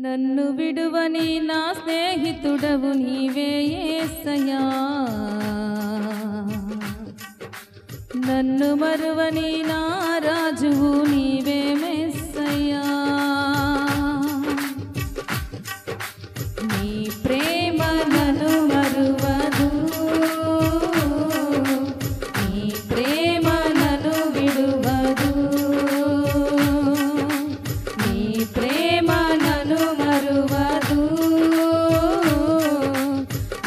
నన్ను విడువని నా స్నేహితుడవు నీవే యేసయ్యా, నన్ను మరువని నా రాజువు నీవే మెస్సయ్యా. నీ ప్రేమ నన్ను మరువదు, నీ ప్రేమ నన్ను విడువదు, నీ ప్రేమ నన్ను మరువదు,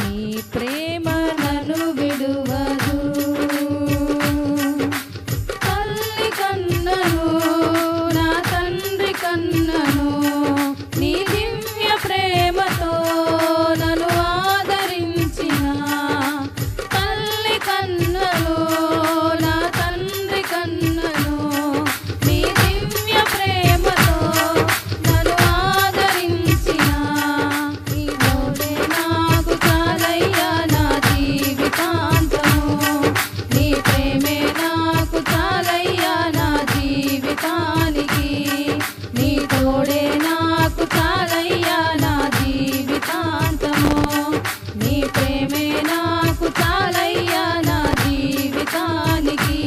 నీ ప్రేమ నన్ను విడువదు. తల్లి కన్నను నా తండ్రి కన్నను నీ దివ్య ప్రేమతో నన్ను ఆదరించిన, తల్లి కన్నను నా తండ్రి కన్నను నీ దివ్య ప్రేమతో నన్ను ఆదరించిన, నీ తోడే నాకు చాలయ్యా నా జీవితాంతము, నీ ప్రేమే నాకు చాలయ్యా నా జీవితానికి, నీ తోడే నాకు చాలయ్యా నా జీవితాంతము, నీ ప్రేమే నాకు చాలయ్యా నా జీవితానికి.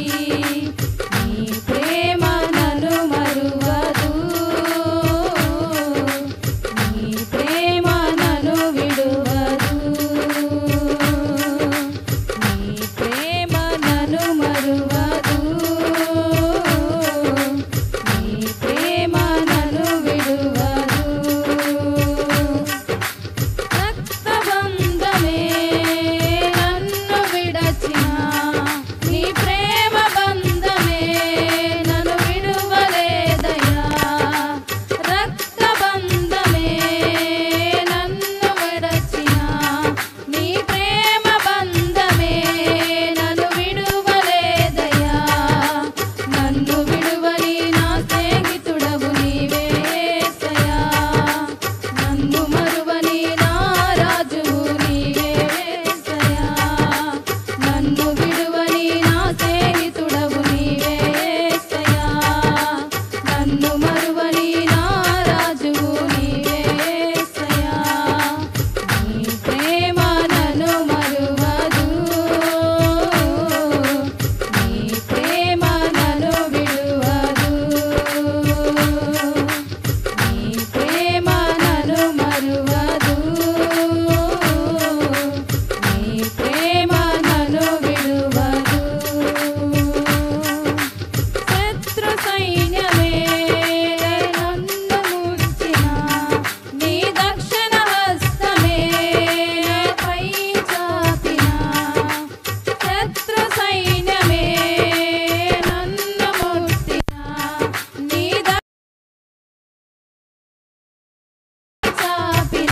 నీ ప్రేమ నన్ను మరువదు, నీ ప్రేమ నన్ను విడువదు, నీ ప్రేమ నన్ను మరువదు, నీ ప్రేమ నన్ను విడువదు. రక్తబంధమే నన్ను విడచిన, నీ ప్రేమ బంధమే నన్ను విడువలేదయ్యా. రక్తబంధమే నన్ను విడచిన, నీ ప్రేమ బంధమే నన్ను విడువలేదయ్యా. నన్ను విడువని నా స్నేహితుడవు నీవే యేసయ్యా, నన్ను మరువని నా రాజువు నీవే యేసయ్యా, నన్ను విడువని నా స్నేహితుడవు నీవే యేసయ్యా, నన్ను మరువని నా రాజువు నీవే యేసయ్యా. నీ ప్రేమ నన్ను మరువదు, నీ ప్రేమ నన్ను విడువదు, నీ ప్రేమ నన్ను మరువదు, నీ ప్రేమ నన్ను విడువదు. శత్రు సైన్యమే నన్ను ముంచిన, నీ దక్షిణ హస్తమే నాపై చాపిన, శత్రు సైన్యమే నన్ను ముట్టిన, నీ చాపిన